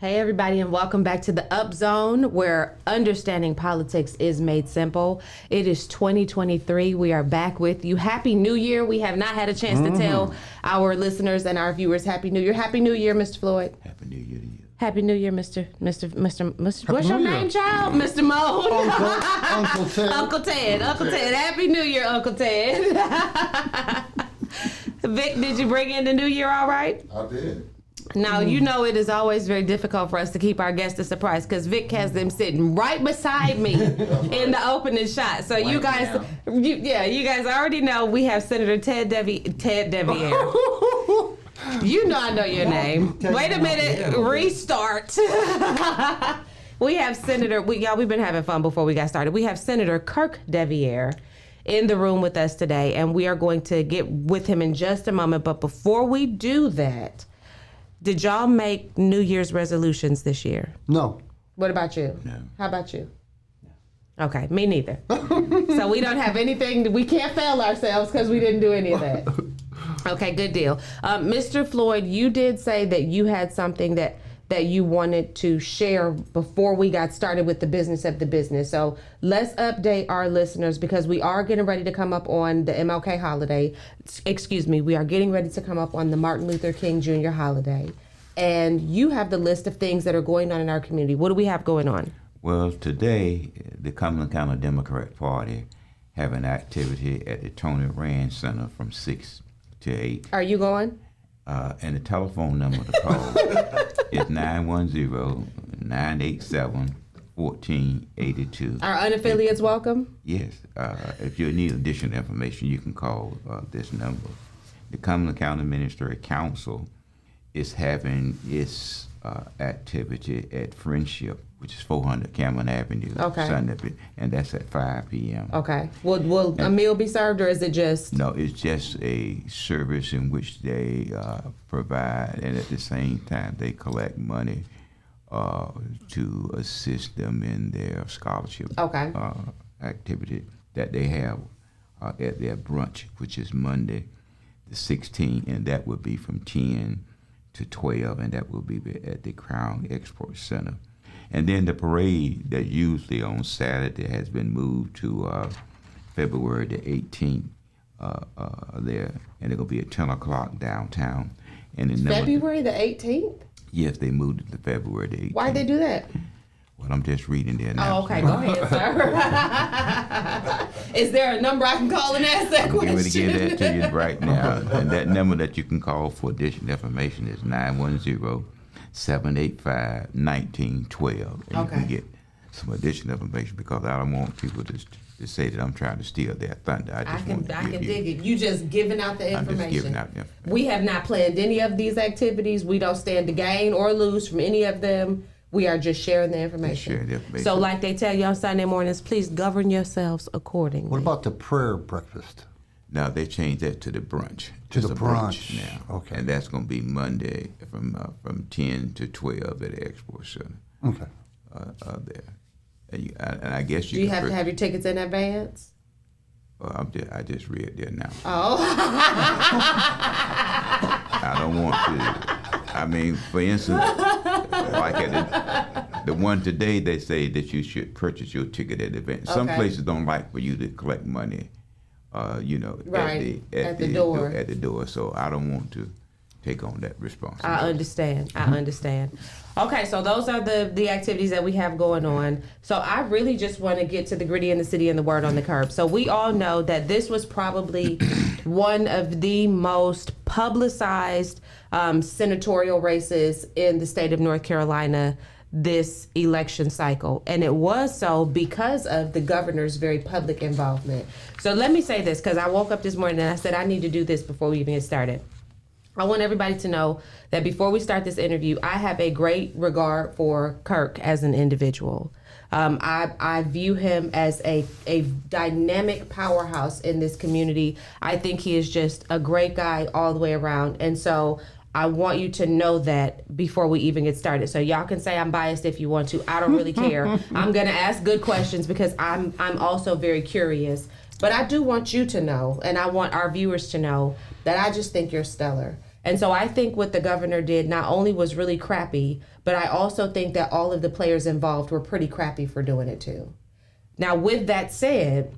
Hey everybody, and welcome back to the Up Zone, where understanding politics is made simple. It is 2023. We are back with you. Happy New Year. We have not had a chance to tell our listeners and our viewers Happy New Year. Happy New Year, Mr. Floyd. Happy New Year to you. Happy New Year, Mr. What's your name, child? Mr. Moan. Uncle Ted. Uncle Ted. Uncle Ted. Happy New Year, Uncle Ted. Vic, did you bring in the new year all right? I did. Now, you know it is always very difficult for us to keep our guests a surprise because Vic has them sitting right beside me in the opening shot. So you guys, you guys already know we have Senator Ted DeViere. You know I know your name. Wait a minute, restart. We have Senator, we've been having fun before we got started. We have Senator Kirk DeViere in the room with us today, and we are going to get with him in just a moment. But before we do that, did y'all make New Year's resolutions this year? No. What about you? No. How about you? No. Okay, me neither. So we don't have anything, we can't fail ourselves because we didn't do any of that. Okay, good deal. Mr. Floyd, you did say that you had something that you wanted to share before we got started with the business of the business. So let's update our listeners because we are getting ready to come up on the MLK holiday. Excuse me, we are getting ready to come up on the Martin Luther King Jr. holiday. And you have the list of things that are going on in our community. What do we have going on? Well, today, the Cumberland County Democrat Party have an activity at the Tony Rand Center from 6 to 8. Are you going? And the telephone number to call is 910-987-1482. Are unaffiliates welcome? Yes. If you need additional information, you can call this number. The Cumberland County Ministerial Council is having its activity at Friendship, which is 400 Cameron Avenue, Sunday, and that's at 5 p.m. Okay. Will a meal be served, or is it just? No, it's just a service in which they provide, and at the same time they collect money to assist them in their scholarship activity that they have at their brunch, which is Monday the 16th, and that will be from 10 to 12, and that will be at the Crown Export Center. And then the parade that usually on Saturday has been moved to February the 18th there, and it'll be at 10 o'clock downtown. And February the 18th? Yes, they moved it to February the 18th. Why'd they do that? Well, I'm just reading there now. Oh, okay. Go ahead, sir. Is there a number I can call and ask that question? I'm going to give that to you right now. And that number that you can call for additional information is 910-785-1912. And you can get some additional information because I don't want people to say that I'm trying to steal their thunder. I can dig it. You just giving out the information. I'm just giving out the information. We have not planned any of these activities. We don't stand to gain or lose from any of them. We are just sharing the information. So like they tell you on Sunday mornings, please govern yourselves accordingly. What about the prayer breakfast? Now they changed that to the brunch. To the brunch now. Okay. And that's going to be Monday from 10 to 12 at the Export Center. Okay. There. And I guess you have to have your tickets in advance? Well, I just read there now. Oh. I don't want to. I mean, for instance, like at the one today, they say that you should purchase your ticket at the event. Some places don't like for you to collect money, at the door. So I don't want to take on that responsibility. I understand. Okay, so those are the activities that we have going on. So I really just want to get to the gritty in the city and the word on the curb. So we all know that this was probably one of the most publicized senatorial races in the state of North Carolina this election cycle. And it was so because of the governor's very public involvement. So let me say this, because I woke up this morning and I said I need to do this before we even get started. I want everybody to know that before we start this interview, I have a great regard for Kirk as an individual. I view him as a dynamic powerhouse in this community. I think he is just a great guy all the way around. And so I want you to know that before we even get started. So y'all can say I'm biased if you want to. I don't really care. I'm going to ask good questions because I'm also very curious. But I do want you to know, and I want our viewers to know, that I just think you're stellar. And so I think what the governor did not only was really crappy, but I also think that all of the players involved were pretty crappy for doing it too. Now, with that said,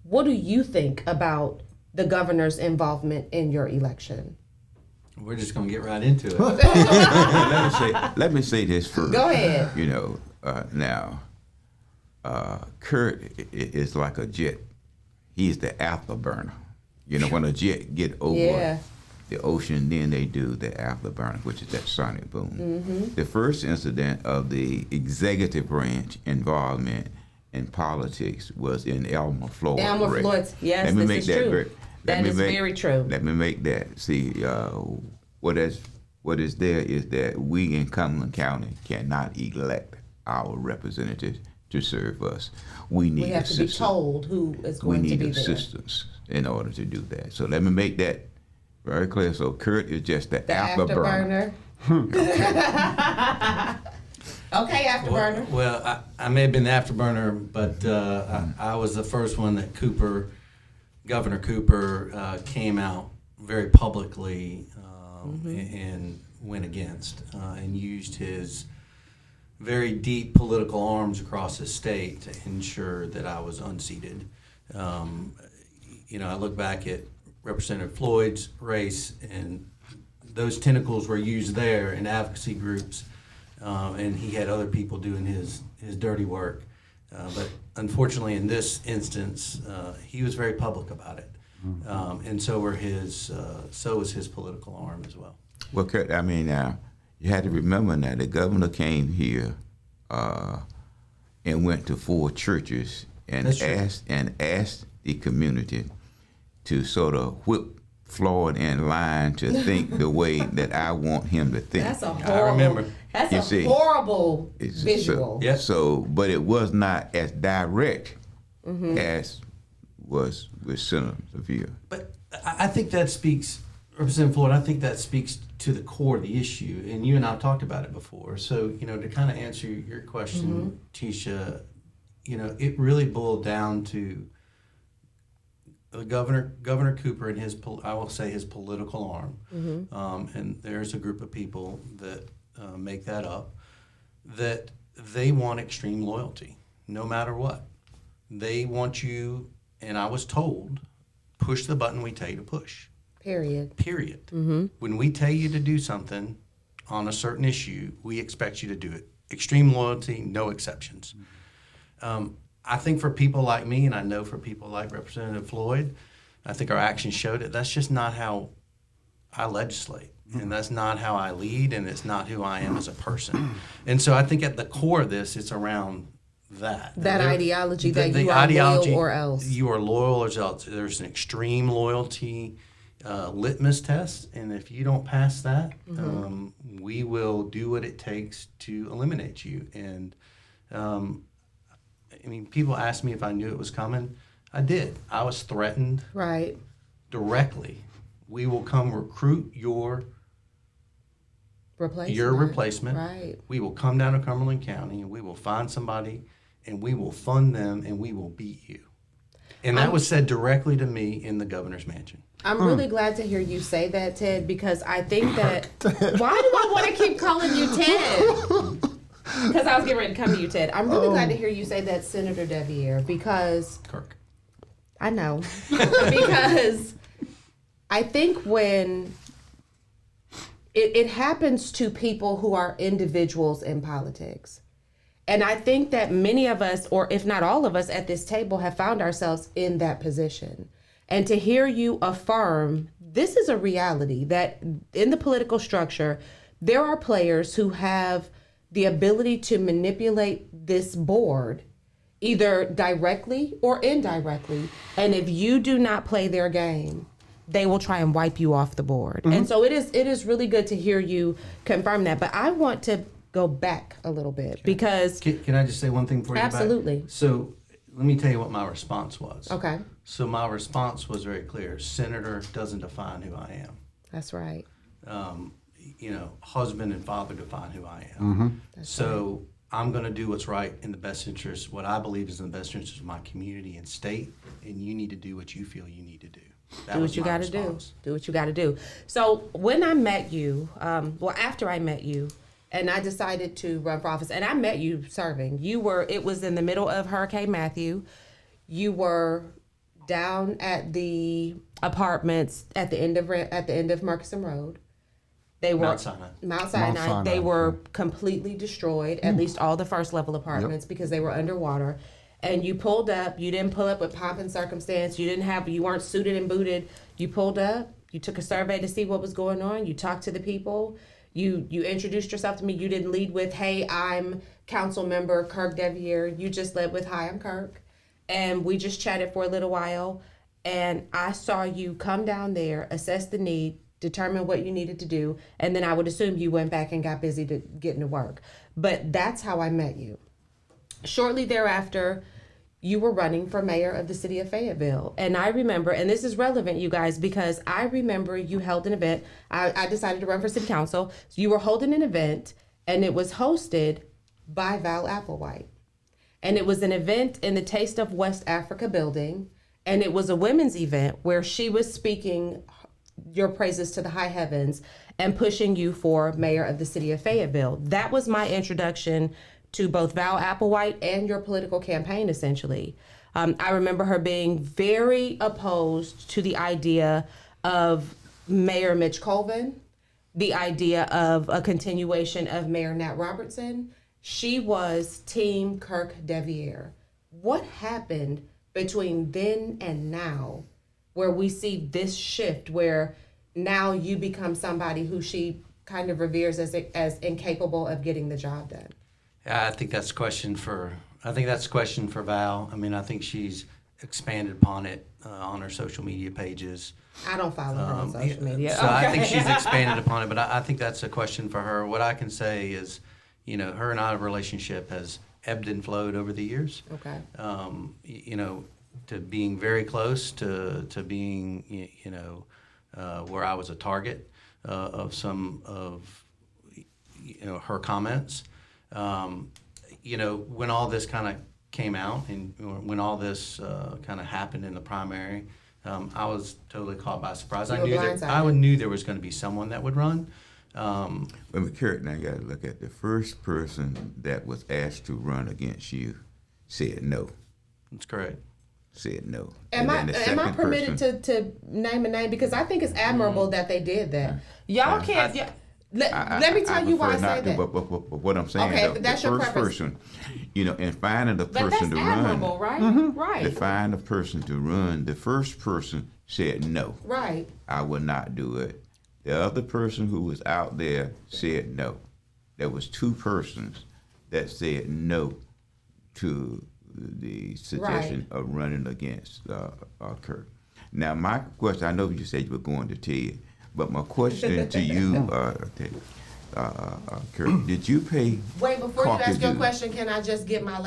what do you think about the governor's involvement in your election? We're just going to get right into it. Let me say this first. Go ahead. You know, now, Kirk is like a jet. He's the afterburner. You know, when a jet get over the ocean, then they do the afterburner, which is that sonic boom. Mm-hmm. The first incident of the executive branch involvement in politics was in Elmer Floyd. Elmer Floyd, yes, this is true. That is very true. Let me make that. See, what is there is that we in Cumberland County cannot elect our representatives to serve us. We have to be told who is going to be there. We need assistance in order to do that. So let me make that very clear. So Kirk is just the afterburner. Okay, afterburner. Well, I may have been the afterburner, but I was the first one that Governor Cooper came out very publicly and went against and used his very deep political arms across the state to ensure that I was unseated. I look back at Representative Floyd's race, and those tentacles were used there in advocacy groups, and he had other people doing his dirty work. But unfortunately, in this instance, he was very public about it, and so was his political arm as well. Well, Kurt, I mean, you had to remember that the governor came here and went to 4 churches and asked the community to sort of whip Floyd in line to think the way that I want him to think. That's a horrible. I remember. That's a horrible visual. So, but it was not as direct as was with Senator DeViere. But I think that speaks, Representative Floyd, I think that speaks to the core of the issue, and you and I have talked about it before. So, to kind of answer your question, Tisha, it really boiled down to the Governor Cooper and his political arm, and there's a group of people that make that up, that they want extreme loyalty, no matter what. They want you, and I was told, push the button we tell you to push. Period. Mm-hmm. When we tell you to do something on a certain issue, we expect you to do it. Extreme loyalty, no exceptions. I think for people like me, and I know for people like Representative Floyd, I think our actions showed it. That's just not how I legislate, and that's not how I lead, and it's not who I am as a person. And so I think at the core of this, it's around that. That ideology that you are loyal or else. You are loyal or else. There's an extreme loyalty litmus test, and if you don't pass that, we will do what it takes to eliminate you. And people asked me if I knew it was coming. I did. I was threatened. Right. Directly. We will come recruit your replacement. Right. We will come down to Cumberland County, and we will find somebody, and we will fund them, and we will beat you. And that was said directly to me in the governor's mansion. I'm really glad to hear you say that, Ted, because I think that... Why do I want to keep calling you Ted? Because I was getting ready to come to you, Ted. I'm really glad to hear you say that, Senator DeViere, because... Kirk. I know. Because I think when it happens to people who are individuals in politics, and I think that many of us, or if not all of us at this table, have found ourselves in that position. And to hear you affirm, this is a reality, that in the political structure, there are players who have the ability to manipulate this board either directly or indirectly. And if you do not play their game, they will try and wipe you off the board. And so it is really good to hear you confirm that. But I want to go back a little bit because... Can I just say one thing for you? Absolutely. So let me tell you what my response was. Okay. So my response was very clear. Senator doesn't define who I am. That's right. Husband and father define who I am. So I'm going to do what's right in the best interest, what I believe is in the best interest of my community and state, and you need to do what you feel you need to do. That Do was what you my got to do. response. Do what you got to do. So when I met you, after I met you, and I decided to run for office, and I met you serving. It was in the middle of Hurricane Matthew. You were down at the apartments at the end of Murchison Road. They were Mount Sinai. Mount Sinai. Mount Sinai, They were completely destroyed, at least all the first level apartments, because they were underwater. And you pulled up. You didn't pull up with pomp and circumstance. You weren't suited and booted. You pulled up. You took a survey to see what was going on. You talked to the people. You introduced yourself to me. You didn't lead with, "Hey, I'm Council Member Kirk DeViere." You just led with, "Hi, I'm Kirk." And we just chatted for a little while. And I saw you come down there, assess the need, determine what you needed to do, and then I would assume you went back and got busy getting to work. But that's how I met you. Shortly thereafter, you were running for mayor of the city of Fayetteville. And I remember, and this is relevant, you guys, because I remember you held an event. I decided to run for city council. So you were holding an event, and it was hosted by Val Applewhite. And it was an event in the Taste of West Africa building. And it was a women's event where she was speaking your praises to the high heavens and pushing you for mayor of the city of Fayetteville. That was my introduction to both Val Applewhite and your political campaign, essentially. I remember her being very opposed to the idea of Mayor Mitch Colvin, the idea of a continuation of Mayor Nat Robertson. She was Team Kirk DeViere. What happened between then and now where we see this shift where now you become somebody who she kind of reveres as incapable of getting the job done? I think that's a question for Val. I mean, I think she's expanded upon it on her social media pages. I don't follow her on social media. So I think she's expanded upon it, but I think that's a question for her. What I can say is, her and our relationship has ebbed and flowed over the years. Okay. To being very close to being, where I was a target of some of, her comments. When all this kind of came out and when all this kind of happened in the primary, I was totally caught by surprise. I knew there was going to be someone that would run. But Kirk, now you got to look at the first person that was asked to run against you said no. That's correct. Said no. Am I permitted to name a name? Because I think it's admirable that they did that. Y'all can't. Let me tell you why I say that. But what I'm saying, okay, but that's the your first preference. person, and finding the person to admirable, run, right? Right. To find the person to run, the first person said no. Right. I will not do it. The other person who was out there said no. There was two persons that said no to the suggestion of running against Kirk. Now, my question, I know you said you were going to Ted, but my question to you, Kirk, did you pay? Wait, before you ask your question, can I just get my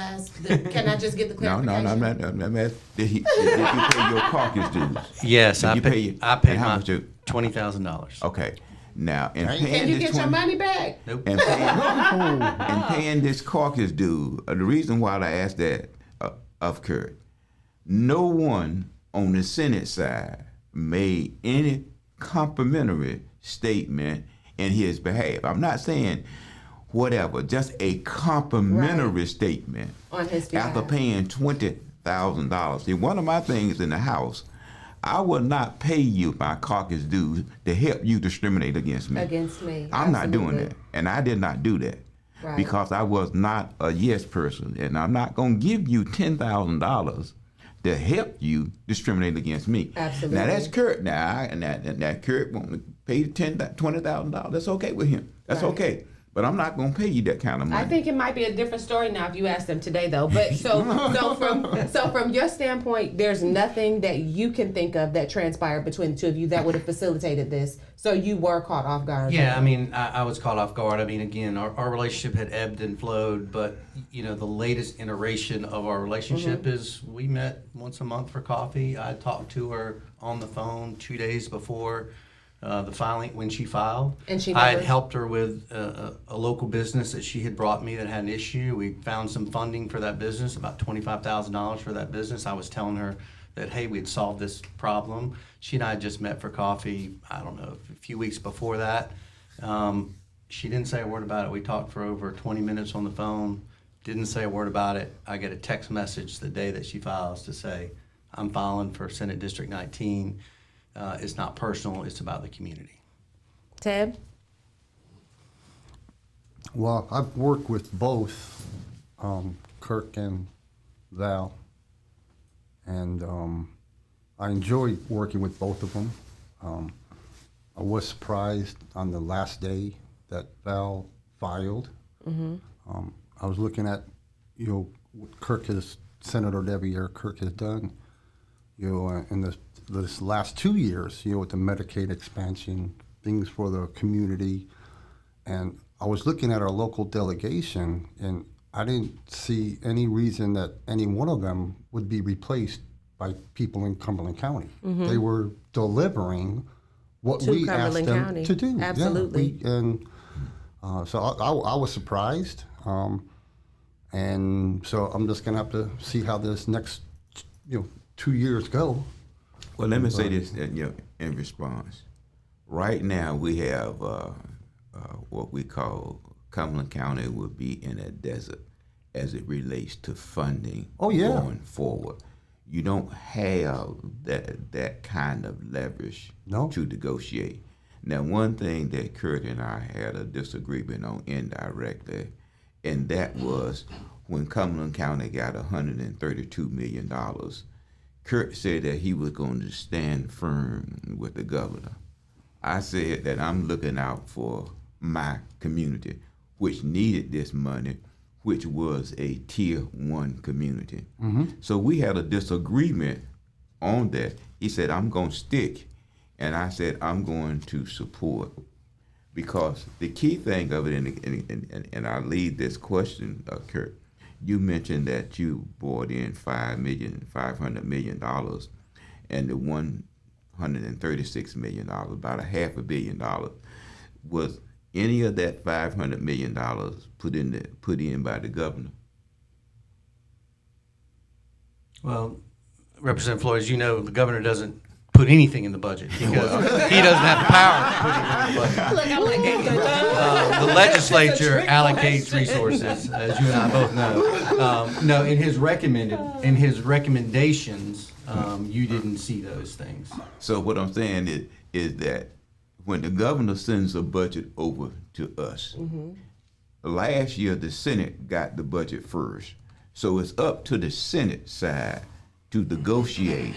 can I just get the clarification? No, I'm not. Did you pay your caucus dues? Yes, I paid my $20,000. Okay. Now, can you get your money back? Nope. And paying this caucus due, the reason why I asked that of Kirk, no one on the Senate side made any complimentary statement in his behalf. I'm not saying whatever, just a complimentary statement on his behalf. After paying $20,000. See, one of my things in the House, I will not pay you my caucus dues to help you discriminate against me. I'm not doing that. And I did not do that. Right. Because I was not a yes person. And I'm not going to give you $10,000 to help you discriminate against me. Absolutely. Now, that's Kirk. Now Kirk want to pay $20,000. That's okay with him. That's okay. But I'm not going to pay you that kind of money. I think it might be a different story now if you ask them today, though. But so from your standpoint, there's nothing that you can think of that transpired between the two of you that would have facilitated this. So you were caught off guard. Yeah, I mean, I was caught off guard. I mean, again, our relationship had ebbed and flowed, but the latest iteration of our relationship is we met once a month for coffee. I talked to her on the phone 2 days before the filing, when she filed. And I had helped her with a local business that she had brought me that had an issue. We found some funding for that business, about $25,000 for that business. I was telling her that, hey, we'd solved this problem. She and I had just met for coffee, I don't know, a few weeks before that. She didn't say a word about it. We talked for over 20 minutes on the phone, didn't say a word about it. I get a text message the day that she files to say, I'm filing for Senate District 19. It's not personal, it's about the community. Ted? Well, I've worked with both Kirk and Val, and I enjoyed working with both of them. I was surprised on the last day that Val filed. I was looking at, what Senator DeViere Kirk has done, in this last 2 years, with the Medicaid expansion, things for the community. And I was looking at our local delegation, and I didn't see any reason that any one of them would be replaced by people in Cumberland County. They were delivering what To we asked Cumberland them County. to do. Absolutely. So I was surprised. And so I'm just going to have to see how this next 2 years go. Well, let me say this in response. Right now, we have what we call Cumberland County will be in a desert as it relates to funding going forward. You don't have that kind of leverage to negotiate. Now, one thing that Kirk and I had a disagreement on indirectly, and that was when Cumberland County got $132 million. Kirk said that he was going to stand firm with the governor. I said that I'm looking out for my community, which needed this money, which was a tier 1 community. So we had a disagreement on that. He said, I'm going to stick. And I said, I'm going to support. Because the key thing of it, and I lead this question, Kirk, you mentioned that you brought in $500 million, and the $136 million, about $500 million, was any of that $500 million put in by the governor? Well, Representative Floyd, as you know, the governor doesn't put anything in the budget because he doesn't have the power to put it in the budget. Look, I'm like, The legislature allocates resources, as you and I both know. No, in his recommendations, you didn't see those things. So what I'm saying is that when the governor sends a budget over to us, last year the Senate got the budget first. So it's up to the Senate side to negotiate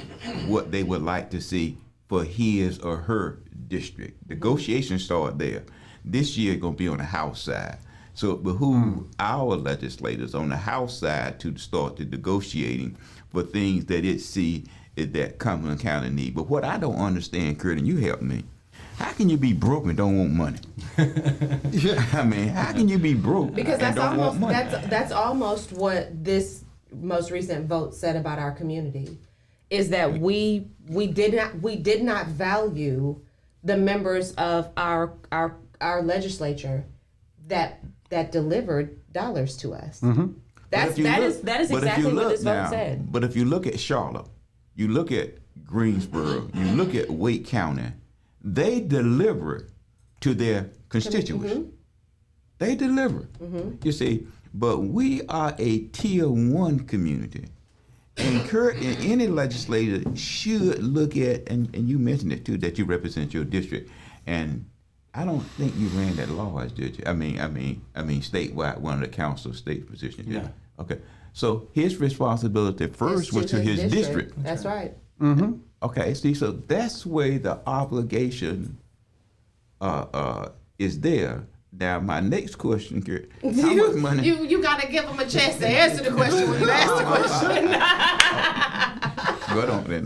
what they would like to see for his or her district. Negotiations start there. This year going to be on the House side. So it behooves our legislators on the House side to start the negotiating for things that it see that Cumberland County need. But what I don't understand, Kurt, and you help me, how can you be broke and don't want money? I mean, how can you be broke because and don't want money? that's almost what this most recent vote said about our community, is that we did not value the members of our legislature that delivered dollars to us. That is exactly what this vote said. But if you look at Charlotte, you look at Greensboro, you look at Wake County, they deliver to their constituents. They deliver. You see, but we are a tier 1 community. And Kirk and any legislator should look at, and you mentioned it too, that you represent your district. And I don't think you ran that large, did you? I mean, statewide, one of the council state positions. Yeah. Okay. So his responsibility first was to his district. That's right. Okay. See, so that's where the obligation is there. Now, my next question, Kurt, how much money? You got to give them a chance to answer the question when you ask the question. Go on then.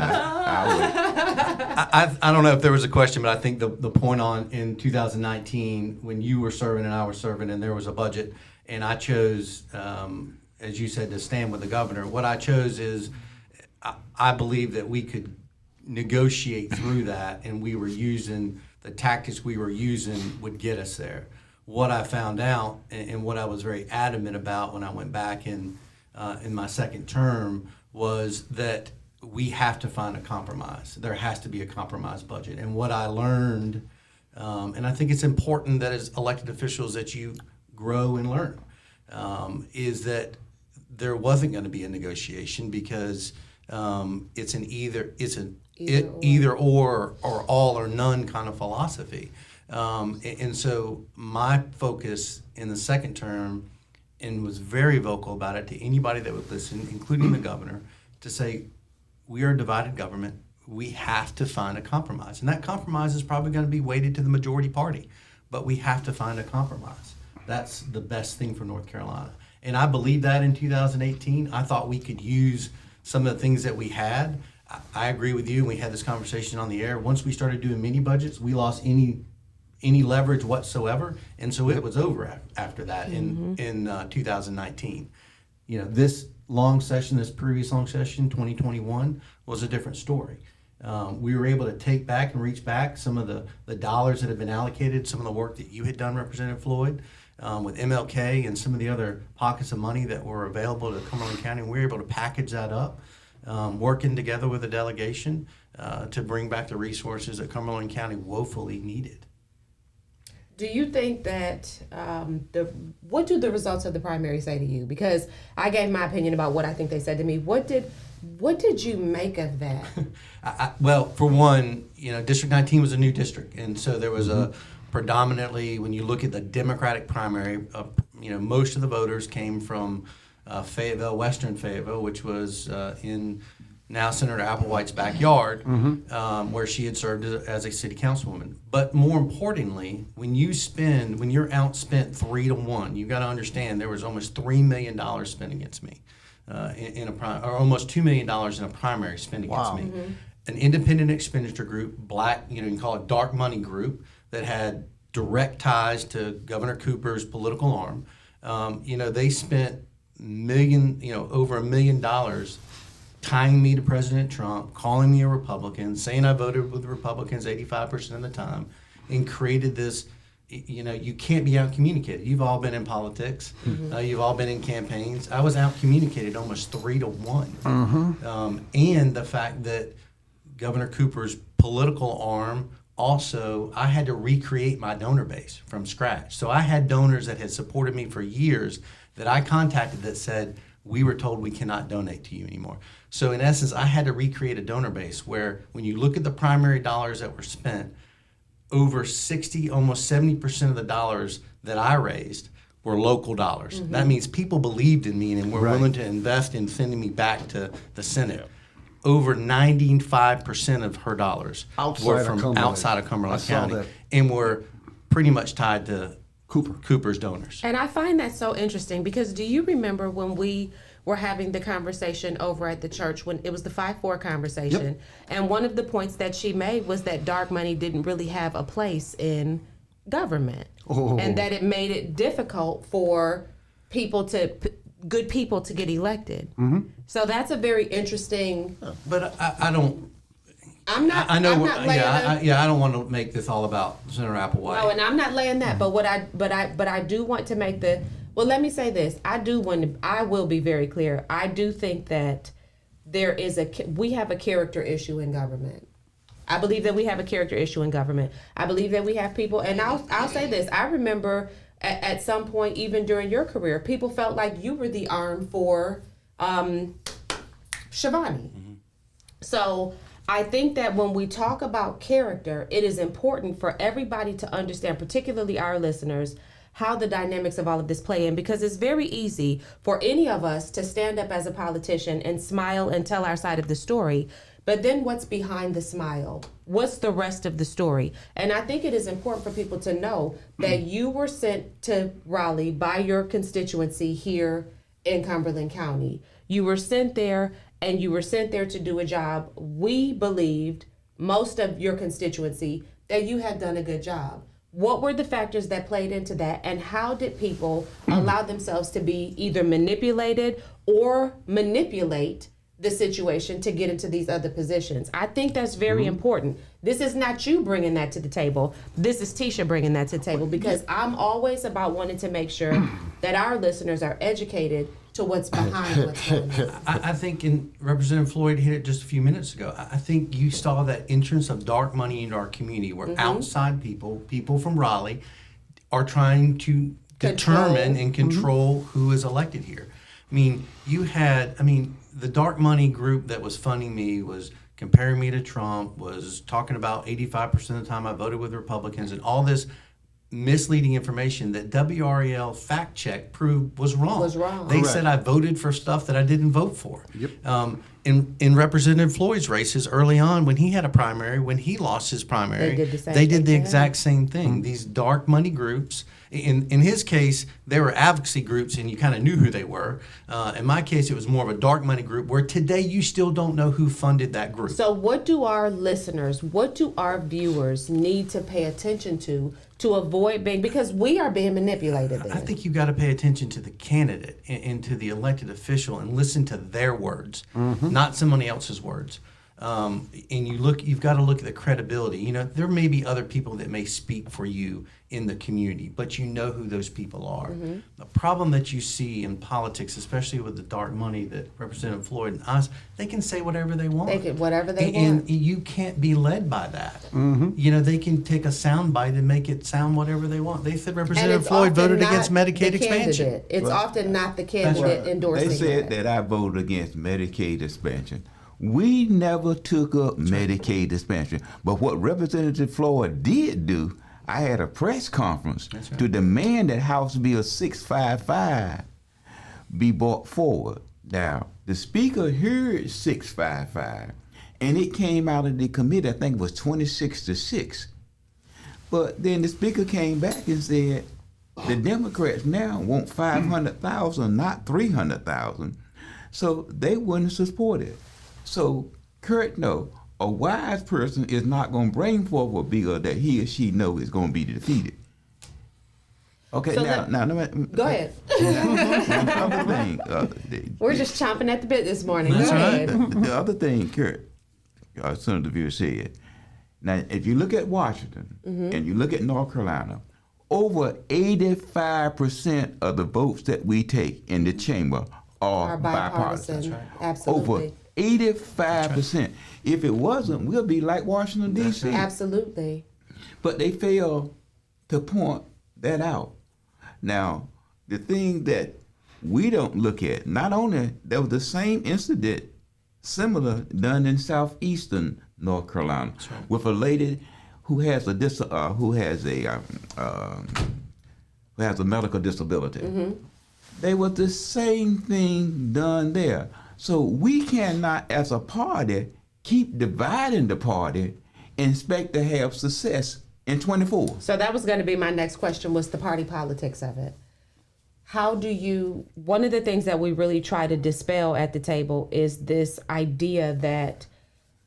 I don't know if there was a question, but I think the point on in 2019 when you were serving and I was serving and there was a budget and I chose, as you said, to stand with the governor. What I chose is I believe that we could negotiate through that, and we were using the tactics we were using would get us there. What I found out and what I was very adamant about when I went back in my second term was that we have to find a compromise. There has to be a compromise budget. And what I learned, and I think it's important that as elected officials that you grow and learn, is that there wasn't going to be a negotiation because it's an either or all or none kind of philosophy. And so my focus in the second term, and was very vocal about it to anybody that would listen, including the governor, to say, we are a divided government. We have to find a compromise. And that compromise is probably going to be weighted to the majority party, but we have to find a compromise. That's the best thing for North Carolina. And I believe that in 2018. I thought we could use some of the things that we had. I agree with you. We had this conversation on the air. Once we started doing mini budgets, we lost any leverage whatsoever, and so it was over after that in 2019. You know, this previous long session, 2021, was a different story. We were able to take back and reach back some of the dollars that had been allocated, some of the work that you had done, Representative Floyd, with MLK and some of the other pockets of money that were available to Cumberland County. We were able to package that up, working together with the delegation to bring back the resources that Cumberland County woefully needed. Do you think that what do the results of the primary say to you? Because I gave my opinion about what I think they said to me. What did you make of that? Well, for one, District 19 was a new district, and so there was a predominantly, when you look at the Democratic primary, most of the voters came from Fayetteville, Western Fayetteville, which was in now Senator Applewhite's backyard, where she had served as a city councilwoman. But more importantly, when you're outspent 3-1, you got to understand there was almost $3 million spent against me, or almost $2 million in a primary spent against me. An independent expenditure group, black, you can call it dark money group, that had direct ties to Governor Cooper's political arm. They spent over $1 million tying me to President Trump, calling me a Republican, saying I voted with the Republicans 85% of the time, and created this, you can't be out-communicated. You've all been in politics. You've all been in campaigns. I was out-communicated almost 3-1. And the fact that Governor Cooper's political arm also, I had to recreate my donor base from scratch. So I had donors that had supported me for years that I contacted that said, we were told we cannot donate to you anymore. So in essence, I had to recreate a donor base where when you look at the primary dollars that were spent, over 60, almost 70% of the dollars that I raised were local dollars. That means people believed in me and were willing to invest in sending me back to the Senate. Over 95% of her dollars were from outside of Cumberland County and were pretty much tied to Cooper's donors. And I find that so interesting because do you remember when we were having the conversation over at the church when it was the 5-4 conversation, and one of the points that she made was that dark money didn't really have a place in government, and that it made it difficult for good people to get elected. So that's a very interesting. But I don't. I'm not. I know. I'm not laying I don't want to make this all about Senator Applewhite. No, and I'm not laying that. But I do want to make the. Well, let me say this. I will be very clear. I do think that we have a character issue in government. I believe that we have a character issue in government. I believe that we have people, and I'll say this. I remember at some point, even during your career, people felt like you were the arm for Shivani. So I think that when we talk about character, it is important for everybody to understand, particularly our listeners, how the dynamics of all of this play in, because it's very easy for any of us to stand up as a politician and smile and tell our side of the story. But then what's behind the smile? What's the rest of the story? And I think it is important for people to know that you were sent to Raleigh by your constituency here in Cumberland County. You were sent there, and you were sent there to do a job. We believed, most of your constituency, that you had done a good job. What were the factors that played into that, and how did people allow themselves to be either manipulated or manipulate the situation to get into these other positions? I think that's very important. This is not you bringing that to the table. This is Tisha bringing that to the table, because I'm always about wanting to make sure that our listeners are educated to what's behind what's going on. I think, and Representative Floyd hit it just a few minutes ago, I think you saw that entrance of dark money into our community where outside people from Raleigh, are trying to determine and control who is elected here. I mean, the dark money group that was funding me was comparing me to Trump, was talking about 85% of the time I voted with Republicans, and all this misleading information that WREL fact check proved was wrong. They Correct. said I voted for stuff that I didn't vote for. Yep. In Representative Floyd's races early on, when he had a primary, when he lost his primary, they did the exact same thing. These dark money groups, in his case, they were advocacy groups and you kind of knew who they were. In my case, it was more of a dark money group where today you still don't know who funded that group. So what do our listeners, what do our viewers need to pay attention to avoid being, because we are being manipulated there. I think you got to pay attention to the candidate and to the elected official and listen to their words, not somebody else's words. And you've got to look at the credibility. You know, there may be other people that may speak for you in the community, but you know who those people are. The problem that you see in politics, especially with the dark money that Representative Floyd and us, they can say whatever they want. They can whatever they want. And you can't be led by that. You know, they can take a sound bite and make it sound whatever they want. They said Representative Floyd voted against Medicaid expansion. It's often not the candidate endorsing They said it. that I voted against Medicaid expansion. We never took up Medicaid expansion. But what Representative Floyd did do, I had a press conference to demand that House Bill 655 be brought forward. Now, the Speaker heard 655, and it came out of the committee, I think it was 26-6. But then the Speaker came back and said, the Democrats now want 500,000, not 300,000. So they wouldn't support it. So, Kirk, no, a wise person is not going to bring forward a bill that he or she knows is going to be defeated. Okay, So now, Go ahead. Another thing, We're just chomping at the bit this morning. That's Go right. ahead. the other thing, Kirk, Senator DeViere said, now, if you look at Washington and you look at North Carolina, over 85% of the votes that we take in the chamber are bipartisan. That's right. Absolutely. Over 85%. If it wasn't, we'll be like Washington, D.C. Absolutely. But they fail to point that out. Now, the thing that we don't look at, not only there was the same incident similar done in southeastern North Carolina with a lady who has a medical disability. They was the same thing done there. So we cannot, as a party, keep dividing the party and expect to have success in 24. So that was going to be my next question, was the party politics of it. How do you, one of the things that we really try to dispel at the table is this idea that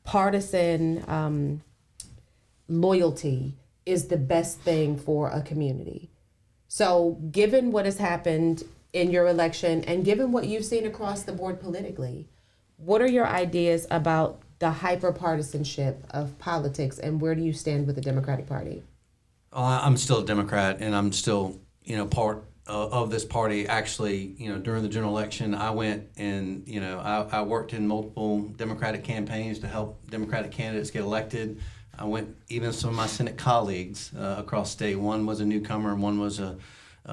partisan loyalty is the best thing for a community. So given what has happened in your election and given what you've seen across the board politically, what are your ideas about the hyper-partisanship of politics and where do you stand with the Democratic Party? I'm still a Democrat and I'm still, part of this party. Actually, during the general election, I went and, I worked in multiple Democratic campaigns to help Democratic candidates get elected. I went, even some of my Senate colleagues across state, one was a newcomer and one was a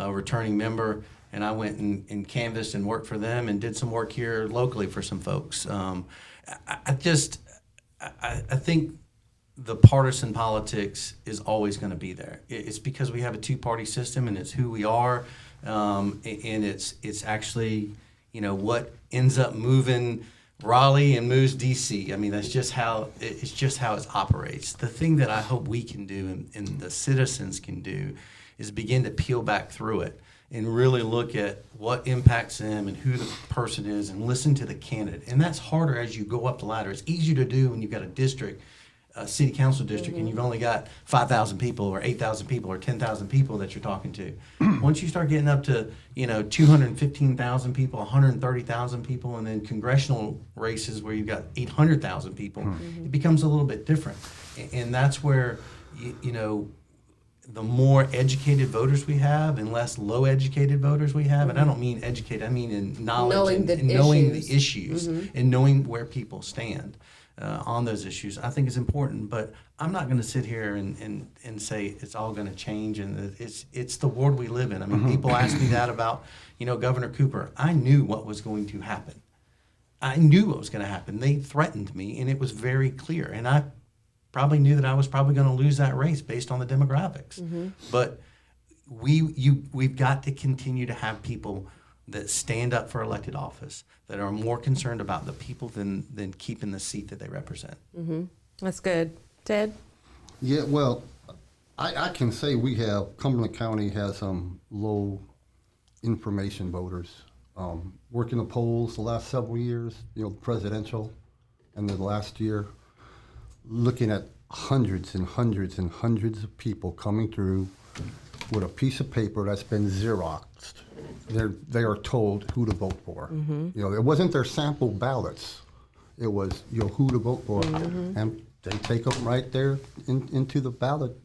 returning member, and I went and canvassed and worked for them and did some work here locally for some folks. I think the partisan politics is always going to be there. It's because we have a two-party system and it's who we are, and it's actually what ends up moving Raleigh and moves DC. I mean, that's just how it operates. The thing that I hope we can do and the citizens can do is begin to peel back through it and really look at what impacts them and who the person is and listen to the candidate. And that's harder as you go up the ladder. It's easier to do when you've got a city council district, and you've only got 5,000 people or 8,000 people or 10,000 people that you're talking to. Once you start getting up to 215,000 people, 130,000 people, and then congressional races where you've got 800,000 people, it becomes a little bit different. And that's where the more educated voters we have and less low educated voters we have, and I don't mean educated, I mean in knowledge and knowing the issues and knowing where people stand on those issues, I think is important. But I'm not going to sit here and say it's all going to change, and it's the world we live in. I mean, people ask me that about, Governor Cooper. I knew what was going to happen. I knew what was going to happen. They threatened me, and it was very clear. And I probably knew that I was probably going to lose that race based on the demographics. But we've got to continue to have people that stand up for elected office, that are more concerned about the people than keeping the seat that they represent. That's good. Ted? Yeah, well, I can say Cumberland County has some low information voters. Working the polls the last several years, presidential, and the last year, looking at hundreds and hundreds and hundreds of people coming through with a piece of paper that's been Xeroxed. They are told who to vote for. It wasn't their sample ballots. It was who to vote for, and they take them right there into the ballot,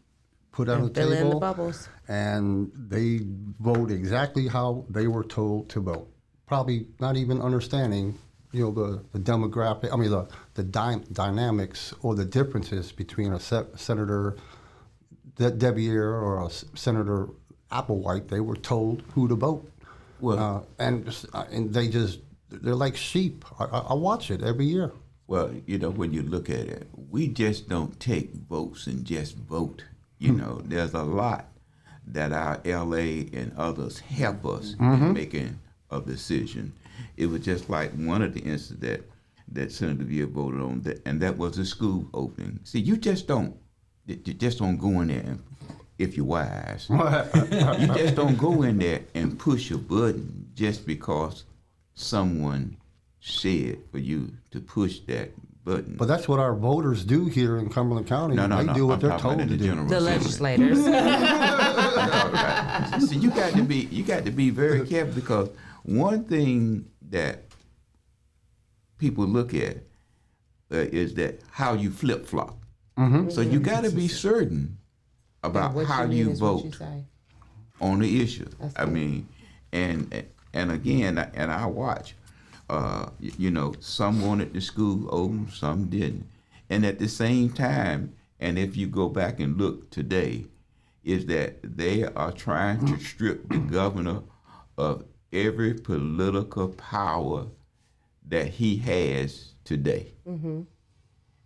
put on the table, fill in the bubbles, and they vote exactly how they were told to vote. Probably not even understanding the demographic, the dynamics or the differences between a Senator DeViere or a Senator Applewhite. They were told who to vote. Well, and they're like sheep. I watch it every year. Well, when you look at it, we just don't take votes and just vote. There's a lot that our LA and others help us in making a decision. It was just like one of the incidents that Senator DeViere voted on, and that was the school opening. See, you just don't go in there if you're wise. You just don't go in there and push a button just because someone said for you to push that button. But that's what our voters do here in Cumberland County. They do what they're told to do. The legislators. So you got to be very careful, because one thing that people look at is that how you flip flop. So you got to be certain about how you vote on the issue. And again, and I watch. Some wanted the school open, some didn't. And at the same time, and if you go back and look today, is that they are trying to strip the governor of every political power that he has today.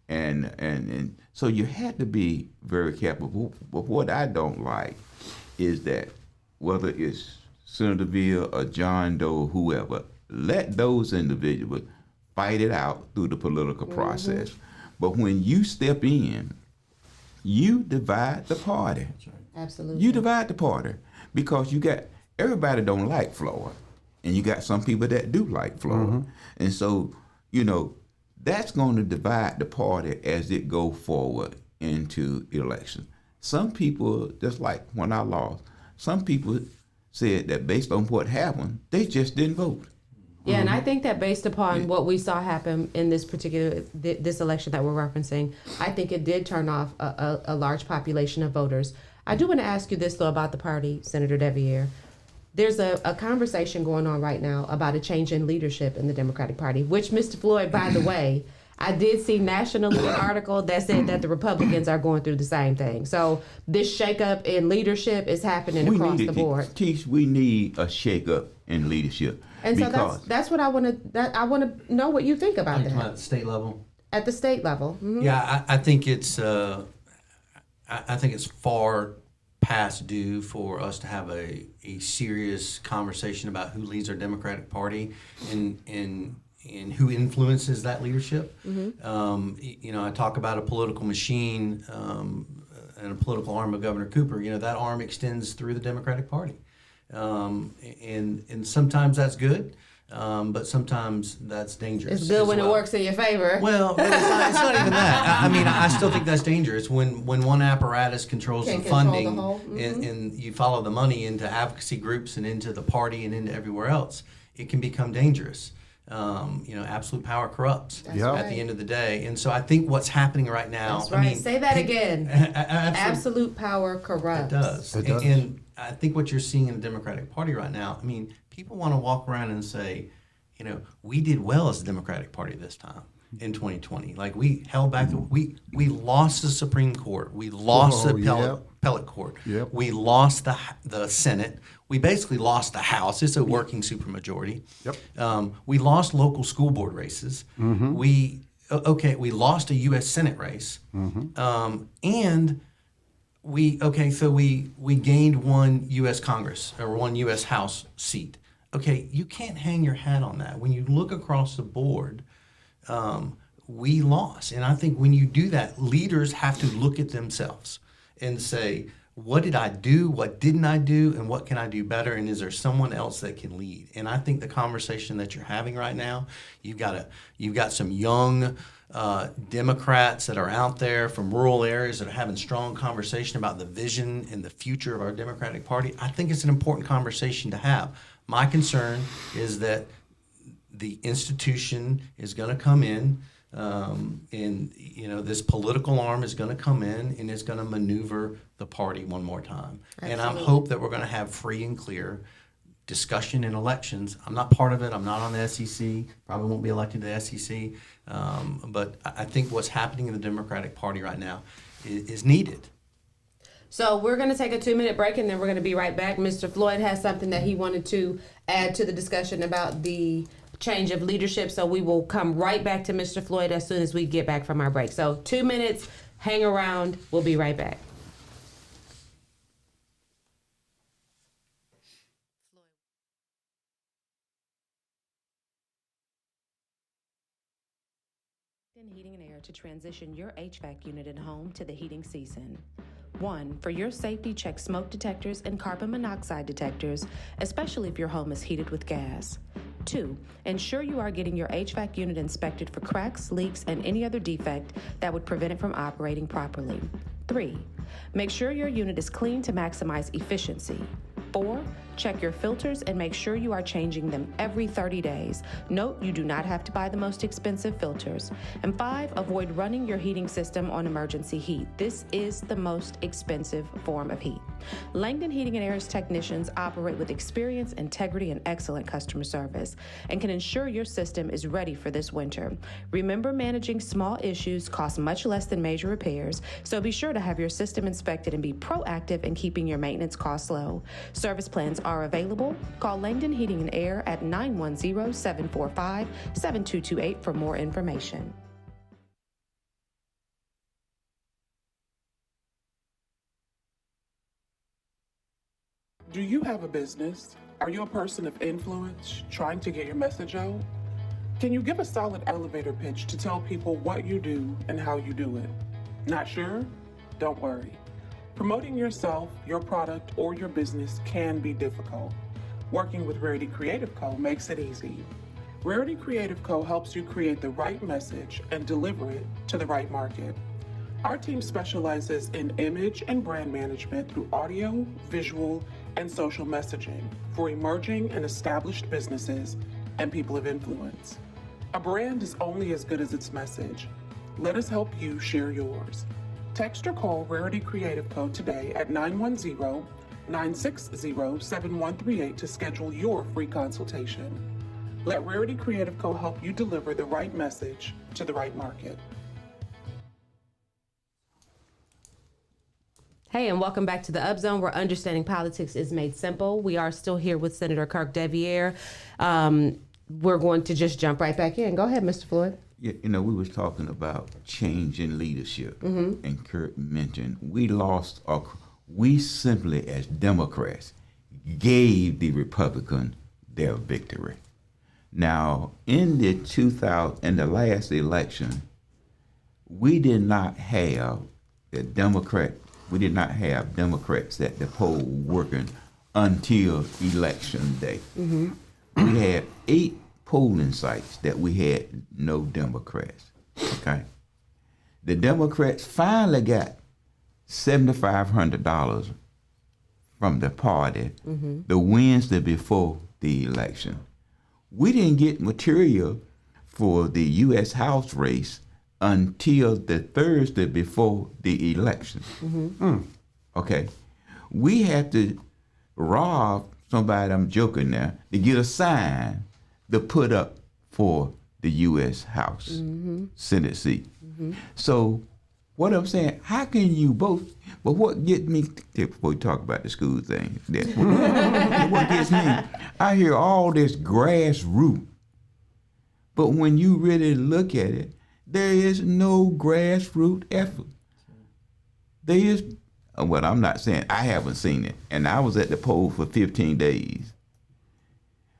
And so you had to be very careful. But what I don't like is that whether it's Senator DeViere or John Doe or whoever, let those individuals fight it out through the political process. But when you step in, you divide the party. That's right. Absolutely. You divide the party, because everybody don't like Florida, and you got some people that do like Florida. And so, that's going to divide the party as it go forward into election. Some people, just like when I lost, some people said that based on what happened, they just didn't vote. Yeah, and I think that based upon what we saw happen in this particular this election that we're referencing, I think it did turn off a large population of voters. I do want to ask you this, though, about the party, Senator DeViere. There's a conversation going on right now about a change in leadership in the Democratic Party, which, Mr. Floyd, by the way, I did see nationally an article that said that the Republicans are going through the same thing. So this shakeup in leadership is happening across the board. We need a shakeup in leadership. And so that's what I want to. I want to know what you think about that. At the state level. At the state level. Yeah, I think it's. I think it's far past due for us to have a serious conversation about who leads our Democratic Party and who influences that leadership. I talk about a political machine and a political arm of Governor Cooper. That arm extends through the Democratic Party. And sometimes that's good, but sometimes that's dangerous. It's good when it works in your favor. Well, but it's not even that. I still think that's dangerous when one apparatus controls the funding and you follow the money into advocacy groups and into the party and into everywhere else. It can become dangerous. absolute power corrupts That's right. at the end of the day. And so I think what's happening right now. That's right. Say that again. Absolute power corrupts. It does. It does. And I think what you're seeing in the Democratic Party right now, I mean, people want to walk around and say, we did well as the Democratic Party this time in 2020. Like, we held back, we lost the Supreme Court. We lost the appellate court. Yep. We lost the Senate. We basically lost the House. It's a working supermajority. Yep. We lost local school board races. Mm-hmm. We lost a U.S. Senate race. Mm-hmm. And we gained one U.S. Congress or one U.S. House seat. Okay, you can't hang your hat on that. When you look across the board, we lost. And I think when you do that, leaders have to look at themselves and say, what did I do? What didn't I do? And what can I do better? And is there someone else that can lead? And I think the conversation that you're having right now, you've got some young Democrats that are out there from rural areas that are having strong conversation about the vision and the future of our Democratic Party. I think it's an important conversation to have. My concern is that the institution is going to come in, and this political arm is going to come in and is going to maneuver the party one more time. Absolutely. And I hope that we're going to have free and clear discussion in elections. I'm not part of it. I'm not on the SEC. Probably won't be elected to the SEC. But I think what's happening in the Democratic Party right now is needed. So we're going to take a 2-minute break, and then we're going to be right back. Mr. Floyd has something that he wanted to add to the discussion about the change of leadership. So we will come right back to Mr. Floyd as soon as we get back from our break. So 2 minutes, hang around. We'll be right back. Heating and Air to transition your HVAC unit at home to the heating season. 1. For your safety, check smoke detectors and carbon monoxide detectors, especially if your home is heated with gas. 2. Ensure you are getting your HVAC unit inspected for cracks, leaks, and any other defect that would prevent it from operating properly. 3. Make sure your unit is clean to maximize efficiency. 4. Check your filters and make sure you are changing them every 30 days. Note, you do not have to buy the most expensive filters. And 5. Avoid running your heating system on emergency heat. This is the most expensive form of heat. Langdon Heating and Air's technicians operate with experience, integrity, and excellent customer service and can ensure your system is ready for this winter. Remember, managing small issues costs much less than major repairs, so be sure to have your system inspected and be proactive in keeping your maintenance costs low. Service plans are available. Call Langdon Heating and Air at 910-745-7228 for more information. Do you have a business? Are you a person of influence trying to get your message out? Can you give a solid elevator pitch to tell people what you do and how you do it? Not sure? Don't worry. Promoting yourself, your product, or your business can be difficult. Working with Rarity Creative Co. makes it easy. Rarity Creative Co. helps you create the right message and deliver it to the right market. Our team specializes in image and brand management through audio, visual, and social messaging for emerging and established businesses and people of influence. A brand is only as good as its message. Let us help you share yours. Text or call Rarity Creative Co. today at 910-960-7138 to schedule your free consultation. Let Rarity Creative Co. help you deliver the right message to the right market. Hey, and welcome back to the Up Zone, where understanding politics is made simple. We are still here with Senator Kirk DeViere. We're going to just jump right back in. Go ahead, Mr. Floyd. Yeah, we was talking about change in leadership, and Kirk mentioned we simply as Democrats gave the Republican their victory. Now, in the last election, we did not have Democrats at the poll working until election day. Mm-hmm. We had 8 polling sites that we had no Democrats. Okay, the Democrats finally got $7,500 from the party the Wednesday before the election. we didn't get material for the U.S. House race until the Thursday before the election. Okay, we had to rob somebody, I'm joking now, to get a sign to put up for the U.S. House Senate seat. So what I'm saying, how can you both, but what gets me, before we talk about the school thing, that's what gets me, I hear all this grassroots, but when you really look at it, there is no grassroots effort. There is, well, I'm not saying, I haven't seen it, and I was at the poll for 15 days.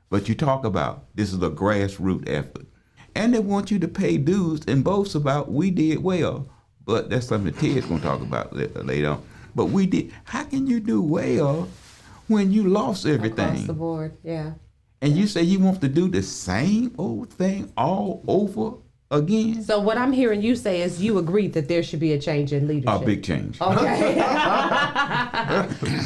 But you talk about, this is a grassroots effort. And they want you to pay dues and boast about, we did well. But that's something Ted's going to talk about later on. But we did. How can you do well when you lost everything? Across the board, yeah. And you say you want to do the same old thing all over again? So what I'm hearing you say is you agree that there should be a change in leadership. A big change. Okay.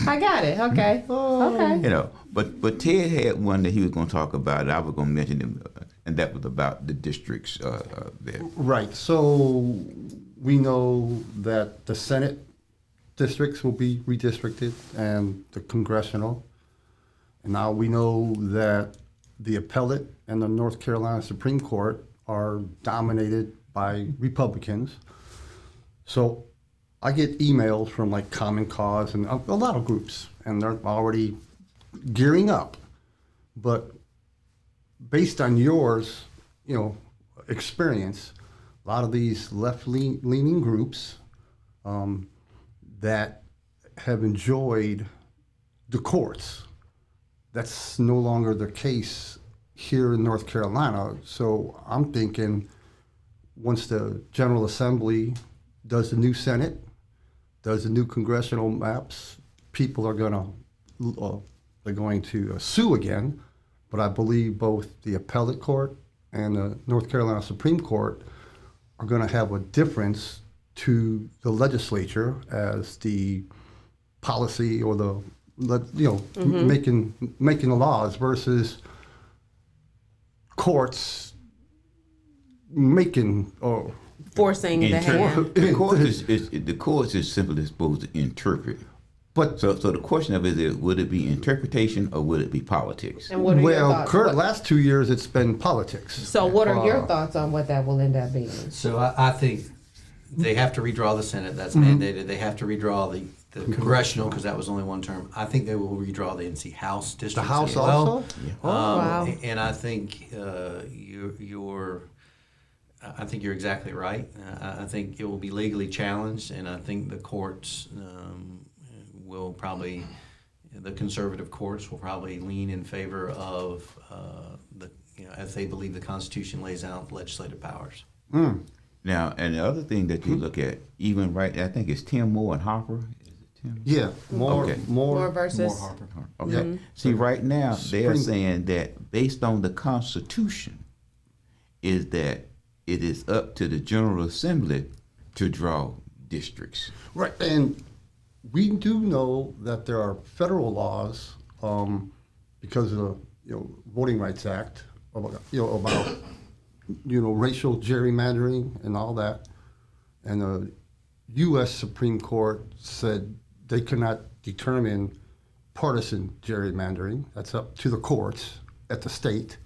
I got it. Okay. Okay. You know, but Ted had one that he was going to talk about. I was going to mention him, and that was about the districts there. Right. So we know that the Senate districts will be redistricted and the congressional. And now we know that the appellate and the North Carolina Supreme Court are dominated by Republicans. So I get emails from like Common Cause and a lot of groups, and they're already gearing up. But based on yours, experience, a lot of these left-leaning groups that have enjoyed the courts, that's no longer the case here in North Carolina. So I'm thinking once the General Assembly does the new Senate, does the new congressional maps, people are going to sue again. But I believe both the appellate court and the North Carolina Supreme Court are going to have a difference to the legislature as the policy or the making the laws versus courts making or forcing the hand. The courts is simply supposed to interpret. But so the question of it is, would it be interpretation or would it be politics? And what are your thoughts? Kurt, last 2 years it's been politics. So what are your thoughts on what that will end up being? So I think they have to redraw the Senate. That's mandated. They have to redraw the congressional because that was only one term. I think they will redraw the NC House districts. The House as well. also? Yeah. Wow. And I think I think you're exactly right. I think it will be legally challenged, and I think the courts will probably, the conservative courts will probably lean in favor of as they believe the Constitution lays out legislative powers. Now, and the other thing that you look at, even I think it's Tim Moore and Harper. Is it Tim? Yeah, more versus Harper. Okay. Yeah. See, right now they're Supreme- saying that based on the Constitution, is that it is up to the General Assembly to draw districts. Right, and we do know that there are federal laws because of the Voting Rights Act about racial gerrymandering and all that, and the U.S. Supreme Court said they cannot determine partisan gerrymandering. That's up to the courts at the state.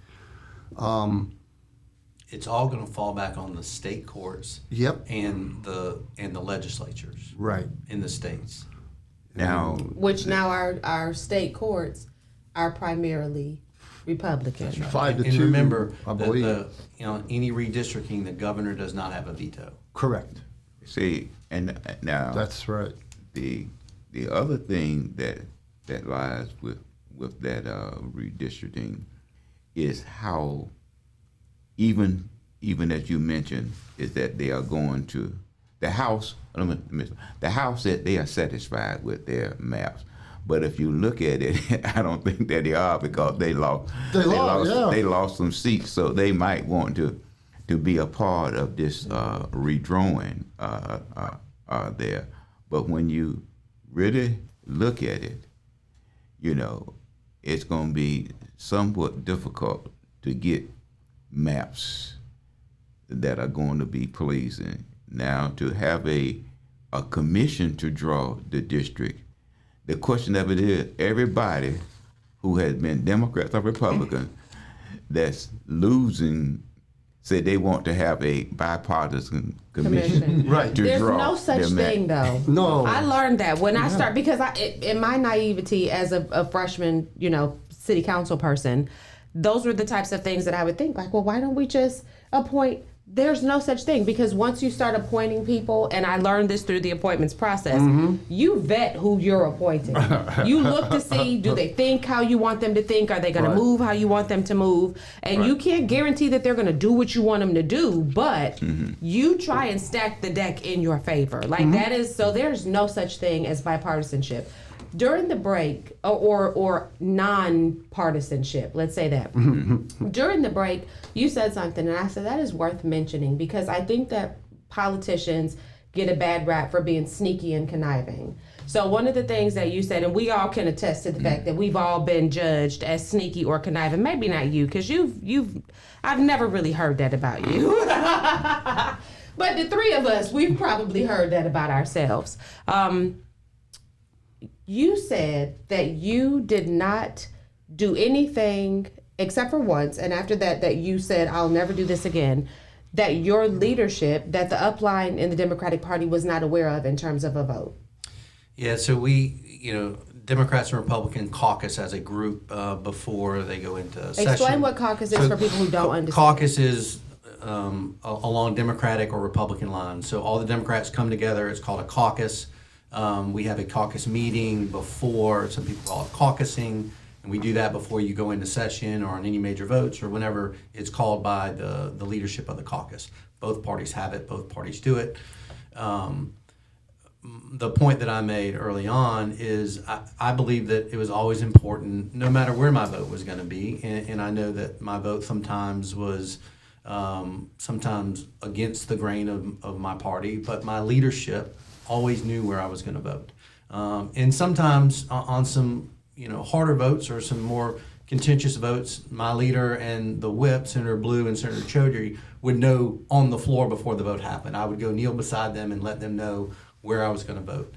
It's all going to fall back on the state courts. Yep. And the legislatures. Right. In the states. Now, which now our state courts are primarily Republican. That's right. 5 to and 2, remember, I believe. any redistricting, the governor does not have a veto. Correct. see, and now That's right. the other thing that lies with that redistricting is how even as you mentioned is that they are going to the House. The House said they are satisfied with their maps, but if you look at it, I don't think that they are because they lost some seats, so they might want to be a part of this redrawing there. But when you really look at it, it's going to be somewhat difficult to get maps that are going to be pleasing. Now, to have a commission to draw the district, the question of it is, everybody who has been Democrats or Republican that's losing said they want to have a bipartisan commission. Right. To There's draw no such their map. thing, though. No. I learned that when I started, because in my naivety as a freshman, city council person, those were the types of things that I would think, like, well, why don't we just appoint? There's no such thing, because once you start appointing people, and I learned this through the appointments process, you vet who you're appointing. You look to see, do they think how you want them to think? Are they going to move how you want them to move? And you can't guarantee that they're going to do what you want them to do, but you try and stack the deck in your favor. Like that is, so there's no such thing as bipartisanship. During the break, or non-partisanship, let's say that. During the break, you said something, and I said that is worth mentioning, because I think that politicians get a bad rap for being sneaky and conniving. So one of the things that you said, and we all can attest to the fact that we've all been judged as sneaky or conniving. Maybe not you, because I've never really heard that about you. But the three of us, we've probably heard that about ourselves. You said that you did not do anything except for once, and after that you said, I'll never do this again, that your leadership, that the upline in the Democratic Party was not aware of in terms of a vote. Yeah, so we, Democrats and Republican caucus as a group before they go into session. Explain what caucus is for people who don't understand. Caucus is along Democratic or Republican lines. So all the Democrats come together. It's called a caucus. We have a caucus meeting before, some people call it caucusing, and we do that before you go into session or on any major votes or whenever it's called by the leadership of the caucus. Both parties have it, both parties do it. The point that I made early on is I believe that it was always important, no matter where my vote was going to be, and I know that my vote sometimes was sometimes against the grain of my party, but my leadership always knew where I was going to vote. And sometimes on some harder votes or some more contentious votes, my leader and the whip, Senator Blue and Senator Chaudhry, would know on the floor before the vote happened. I would go kneel beside them and let them know where I was going to vote.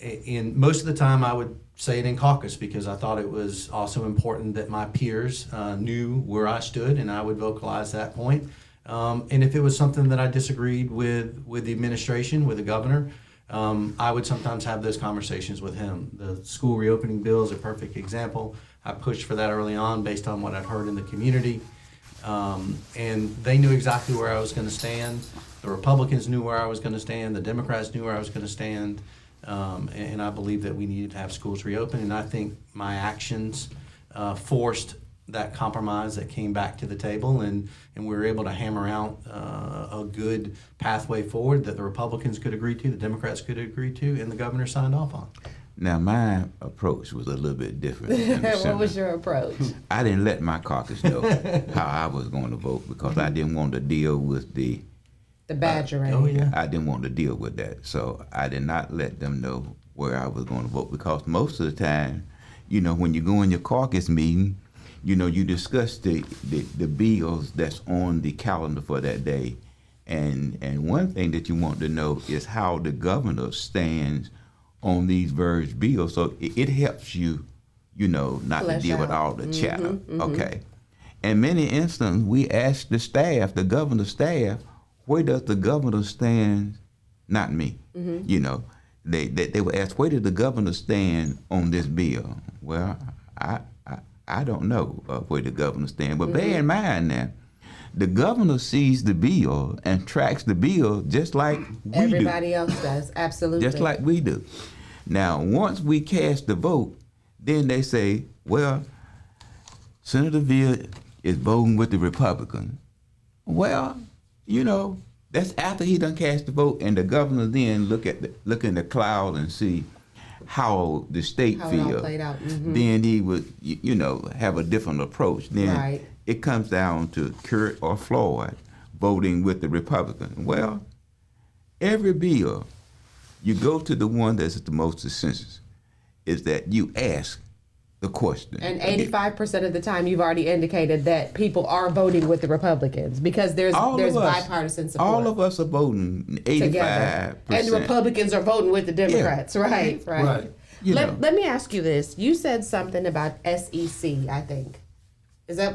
And most of the time I would say it in caucus, because I thought it was also important that my peers knew where I stood, and I would vocalize that point. And if it was something that I disagreed with the administration, with the governor, I would sometimes have those conversations with him. The school reopening bill is a perfect example. I pushed for that early on based on what I've heard in the community. And they knew exactly where I was going to stand. The Republicans knew where I was going to stand. The Democrats knew where I was going to stand. And I believe that we needed to have schools reopen. And I think my actions forced that compromise that came back to the table, and we were able to hammer out a good pathway forward that the Republicans could agree to, the Democrats could agree to, and the governor signed off on. Now, my approach was a little bit different. What was your approach? I didn't let my caucus know how I was going to vote, because I didn't want to deal with the badgering. I didn't want to deal with that. So I did not let them know where I was going to vote, because most of the time, when you go in your caucus meeting, you discuss the bills that's on the calendar for that day. And one thing that you want to know is how the governor stands on these various bills. So it helps you, not to deal with all the chatter. Okay. In many instances, we ask the staff, the governor's staff, where does the governor stand? Not me. They would ask, where did the governor stand on this bill? Well, I don't know where the governor stands, but bear in mind now, the governor sees the bill and tracks the bill just like we do. Everybody else does, absolutely. Just like we do. Now, once we cast the vote, then they say, well, Senator DeViere is voting with the Republican. Well, that's after he done cast the vote, and the governor then look in the cloud and see how the state feels. Played out. Then he would, have a different approach. Then it comes down to Kirk or Floyd voting with the Republican. Well, every bill, you go to the one that's the most essential, is that you ask the question. And 85% of the time, you've already indicated that people are voting with the Republicans because there's bipartisan support. All of us are voting 85%. Together. And the Republicans are voting with the Democrats, right? Let me ask you this. You said something about SEC, I think. Was that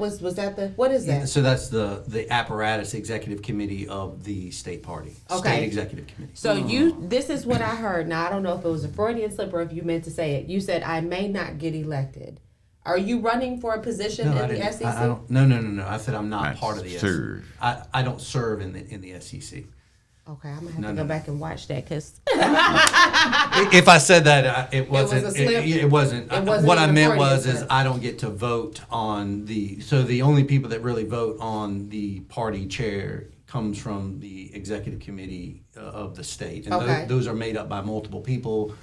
what is that? Yeah, so that's the apparatus executive committee of the state party. Okay. State executive committee. So this is what I heard. Now, I don't know if it was a Freudian slip or if you meant to say it. You said, I may not get elected. Are you running for a position in the SEC? No. I said I'm not part of the SEC. I don't serve in the SEC. Okay, I'm gonna have to go back and watch that because if I said that, it wasn't. It wasn't. What I meant was I don't get to vote on the only people that really vote on the party chair comes from the executive committee of the state, and those are made up by multiple people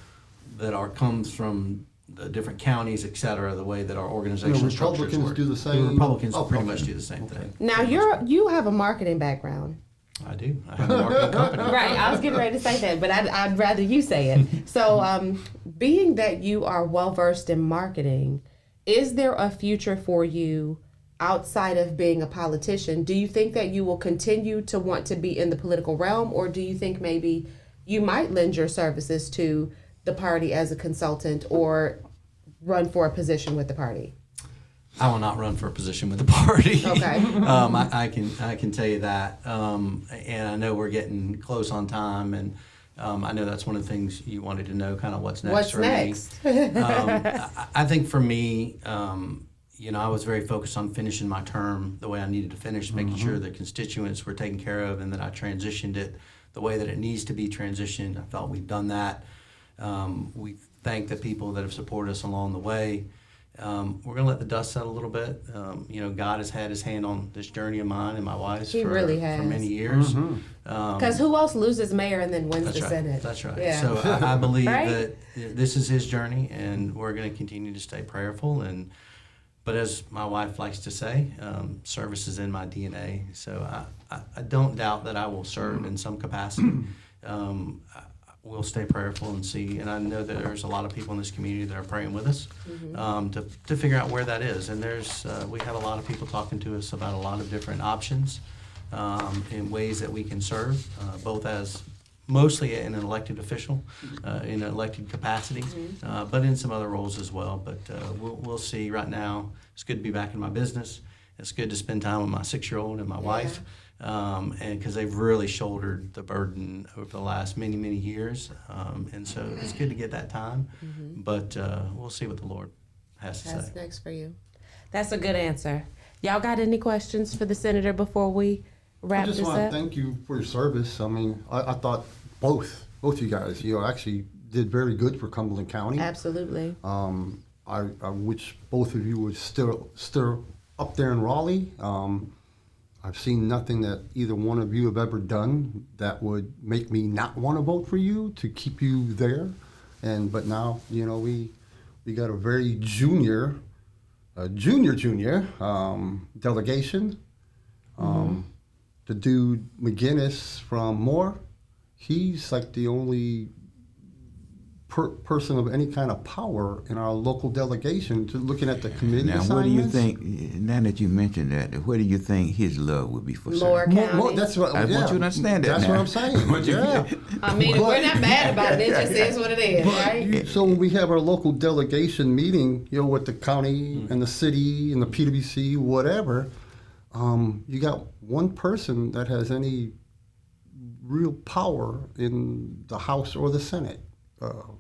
that comes from the different counties, et cetera. The way that our organization structures work. Republicans do the same. The Republicans pretty much do the same thing. Now you have a marketing background. I do. I have a marketing company. Right. I was getting ready to say that, but I'd rather you say it. So, being that you are well versed in marketing, is there a future for you outside of being a politician? Do you think that you will continue to want to be in the political realm, or do you think maybe you might lend your services to the party as a consultant or run for a position with the party? I will not run for a position with the party. Okay. I can tell you that, and I know we're getting close on time, and I know that's one of the things you wanted to know, kind of what's next for me. I think for me, I was very focused on finishing my term the way I needed to finish, making sure the constituents were taken care of, and that I transitioned it the way that it needs to be transitioned. I felt we've done that. We thank the people that have supported us along the way. We're going to let the dust settle a little bit. God has had his hand on this journey of mine and my wife's for many years. Because who else loses mayor and then wins the Senate? That's right. Yeah. So I believe that this is his journey, and we're going to continue to stay prayerful. But as my wife likes to say, service is in my DNA. So I don't doubt that I will serve in some capacity. We'll stay prayerful and see. And I know that there's a lot of people in this community that are praying with us to figure out where that is. And we have a lot of people talking to us about a lot of different options in ways that we can serve, both as mostly an elected official in an elected capacity, but in some other roles as well. But we'll see. Right now, it's good to be back in my business. It's good to spend time with my 6-year-old and my wife. And because they've really shouldered the burden over the last many, many years. And so it's good to get that time, but we'll see what the Lord has to say. That's next for you. That's a good answer. Y'all got any questions for the senator before we wrap this up? I just want to thank you for your service. I mean, I thought both you guys, actually did very good for Cumberland County. Absolutely. I wish both of you would still up there in Raleigh. I've seen nothing that either one of you have ever done that would make me not want to vote for you to keep you there. But now, we got a very junior delegation. The dude McGinnis from Moore, he's like the only person of any kind of power in our local delegation to looking at the committee assignments. Now, what do you think, now that you mentioned that, what do you think his love would be for Lower County? That's what, I want you to understand that. That's now. what I'm saying. I mean, we're not mad about it. It just is what it is, right? So when we have our local delegation meeting, with the county and the city and the PWC, whatever, you got one person that has any real power in the House or the Senate.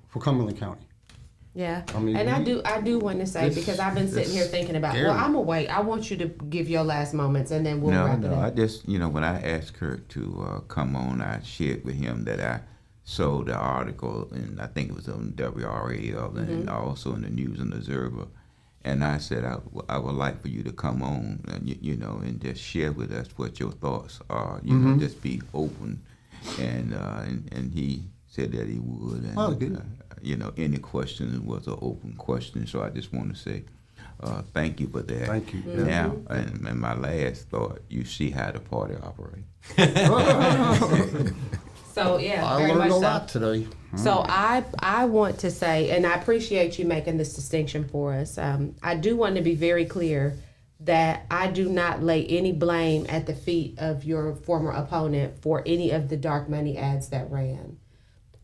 For Cumberland County. Yeah, I mean, and I do want to say, because I've been sitting here thinking about, scary. well, I'm away. I want you to give your last moments, and then we'll wrap it up. I just, when I asked Kirk to come on, I shared with him that I sold the article, and I think it was on DeViere and also in the News and Observer. And I said, I would like for you to come on, and and just share with us what your thoughts are. Just be open, and he said that he would. And, good. Any questions was an open question. So I just want to say thank you for that. Thank you. Now, and my last thought, you see how the party operates. So yeah, I very learned much a so. lot today. So I want to say, and I appreciate you making this distinction for us. I do want to be very clear that I do not lay any blame at the feet of your former opponent for any of the dark money ads that ran.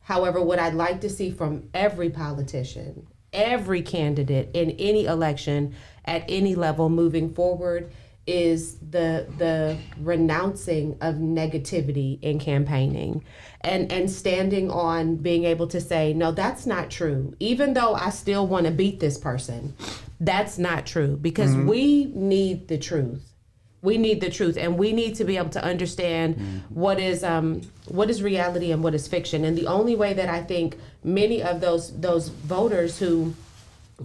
However, what I'd like to see from every politician, every candidate in any election at any level moving forward is the renouncing of negativity in campaigning and standing on being able to say, no, that's not true. Even though I still want to beat this person, that's not true, because we need the truth. We need the truth, and we need to be able to understand what is reality and what is fiction. And the only way that I think many of those voters who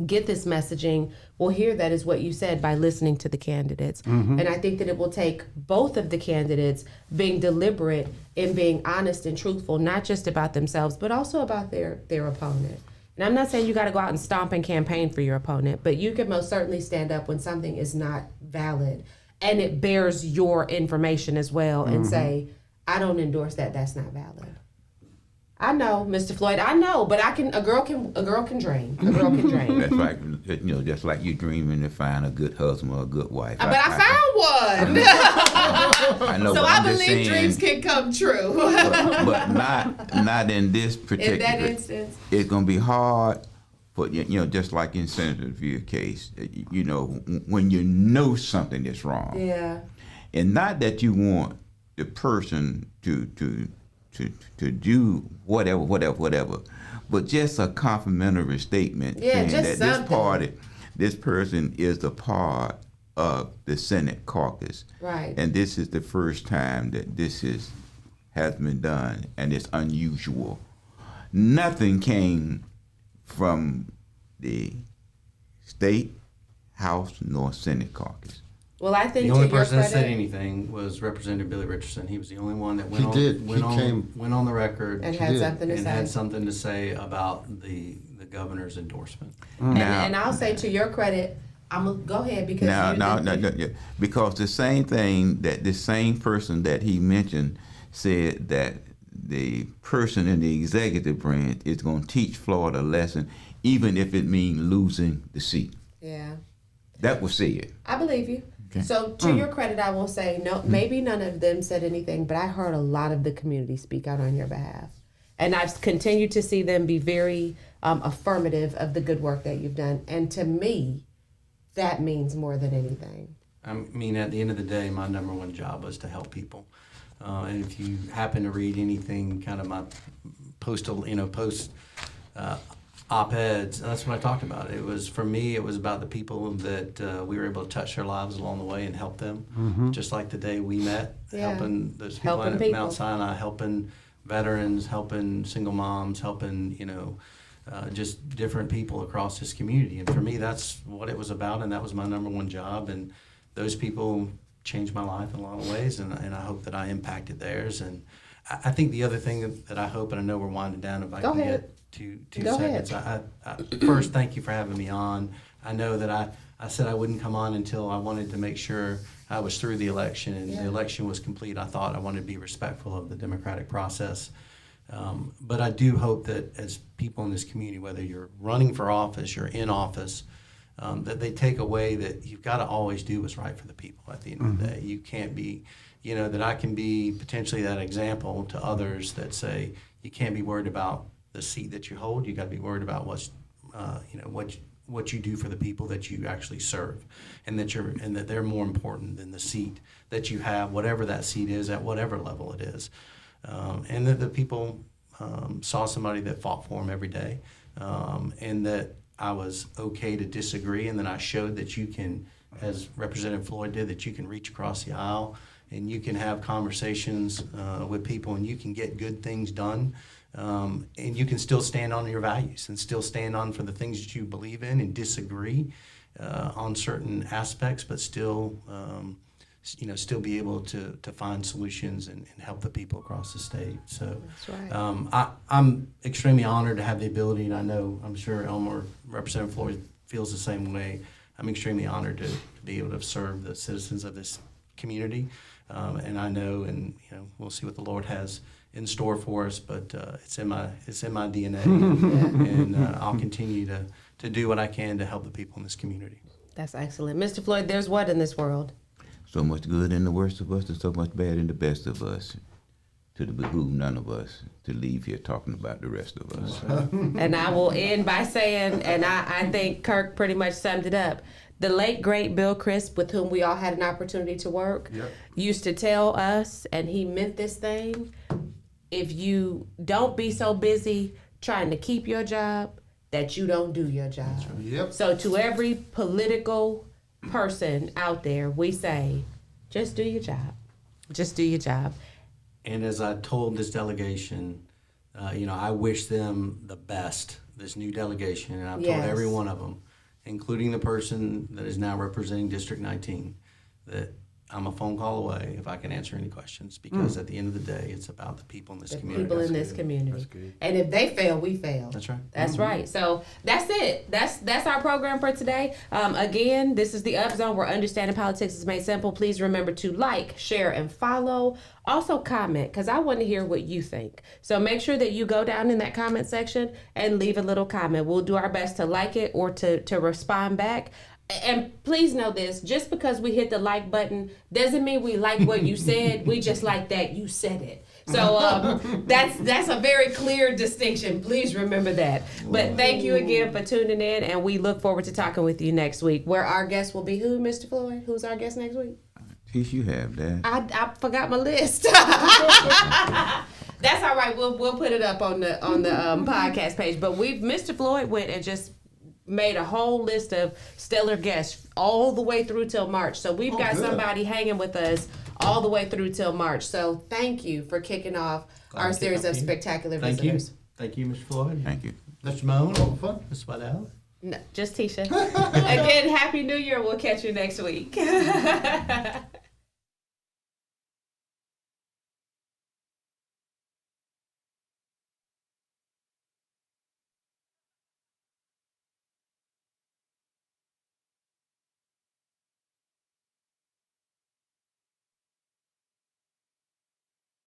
get this messaging will hear that is what you said, by listening to the candidates. And I think that it will take both of the candidates being deliberate in being honest and truthful, not just about themselves, but also about their opponent. And I'm not saying you got to go out and stomp and campaign for your opponent, but you can most certainly stand up when something is not valid and it bears your information as well, and say, I don't endorse that. That's not valid. I know, Mr. Floyd. I know, but a girl can dream. A girl can dream. That's like, just like you dreaming to find a good husband or a good wife. But I found one. I know, So but I I'm just believe saying, dreams can come true. but not in this particular. In that instance. It's gonna be hard, but just like in Senator DeViere case, when you know something is wrong, Yeah. and not that you want the person to do whatever, but just a complimentary statement saying just that this person is a part of the Senate caucus, Right. and this is the first time that this has been done, and it's unusual. Nothing came from the state, House, nor Senate caucus. Well, I think The only to your person that said credit, anything was Representative Billy Richardson. He was the only one that He did. He came- went on the record and He had did. something to and say. had something to say about the governor's endorsement. And I'll say to your credit, go ahead, because No, because the same thing that the same person that he mentioned said that the person in the executive branch is going to teach Florida a lesson, even if it means losing the seat. Yeah. That was said. I believe you. Okay. So to your credit, I will say, no, maybe none of them said anything, but I heard a lot of the community speak out on your behalf. And I've continued to see them be very affirmative of the good work that you've done. And to me, that means more than anything. I mean, at the end of the day, my number one job was to help people. And if you happen to read anything, kind of my post op-eds, and that's what I talked about. It was, for me, it was about the people that we were able to touch their lives along the way and help them. Just like the day we met, Yeah. helping those people Helping at people. Mount Sinai, helping veterans, helping single moms, helping, just different people across this community. And for me, that's what it was about, and that was my number one job. And those people changed my life in a lot of ways, and I hope that I impacted theirs. And I think the other thing that I hope, and I know we're winding down, if I Go can ahead. get two Go seconds. I first, thank you for having me on. I know that I said I wouldn't come on until I wanted to make sure I was through the election, and the election was complete. I thought I wanted to be respectful of the democratic process. But I do hope that as people in this community, whether you're running for office, you're in office, that they take away that you've got to always do what's right for the people at the end of the day. You can't be, that I can be potentially that example to others that say you can't be worried about the seat that you hold. You got to be worried about what's, what you do for the people that you actually serve, and that they're more important than the seat that you have, whatever that seat is, at whatever level it is. And that the people saw somebody that fought for them every day, and that I was okay to disagree, and then I showed that you can, as Representative Floyd did, that you can reach across the aisle and you can have conversations with people, and you can get good things done, and you can still stand on your values and still stand on for the things that you believe in, and disagree on certain aspects, but still still be able to find solutions and help the people across the state. So That's right. I'm extremely honored to have the ability, and I'm sure Elmer, Representative Floyd, feels the same way. I'm extremely honored to be able to serve the citizens of this community. And I know, and we'll see what the Lord has in store for us, but it's in my DNA, and I'll continue to do what I can to help the people in this community. That's excellent. Mr. Floyd, there's what in this world? So much good in the worst of us and so much bad in the best of us. To the behoove none of us to leave here talking about the rest of us. And I will end by saying, and I think Kirk pretty much summed it up, the late, great Bill Crisp, with whom we all had an opportunity to work, used to tell us, and he meant this thing, if you don't be so busy trying to keep your job, that you don't do your job. Yep. So to every political person out there, we say, just do your job. Just do your job. And as I told this delegation, I wish them the best, this new delegation, and I've told every one of them, including the person that is now representing District 19, that I'm a phone call away if I can answer any questions, because at the end of the day, it's about the people in this community. People in this community. And if they fail, we fail. That's right. That's right. So that's it. That's our program for today. Again, this is the Up Zone, where understanding politics is made simple. Please remember to like, share, and follow. Also comment, because I want to hear what you think. So make sure that you go down in that comment section and leave a little comment. We'll do our best to like it or to respond back. And please know this, just because we hit the like button doesn't mean we like what you said. We just like that you said it. So that's a very clear distinction. Please remember that. But thank you again for tuning in, and we look forward to talking with you next week, where our guest will be who, Mr. Floyd? Who's our guest next week? Teach, you have that. I forgot my list. That's all right. We'll put it up on the podcast page. But Mr. Floyd went and just made a whole list of stellar guests all the way through till March. So we've got somebody hanging with us all the way through till March. So thank you for kicking off our series of spectacular visitors. Thank you, Mr. Floyd. Thank you. Mr. Moan. Mr. Waddell. No, just Tisha. Again, Happy New Year. We'll catch you next week.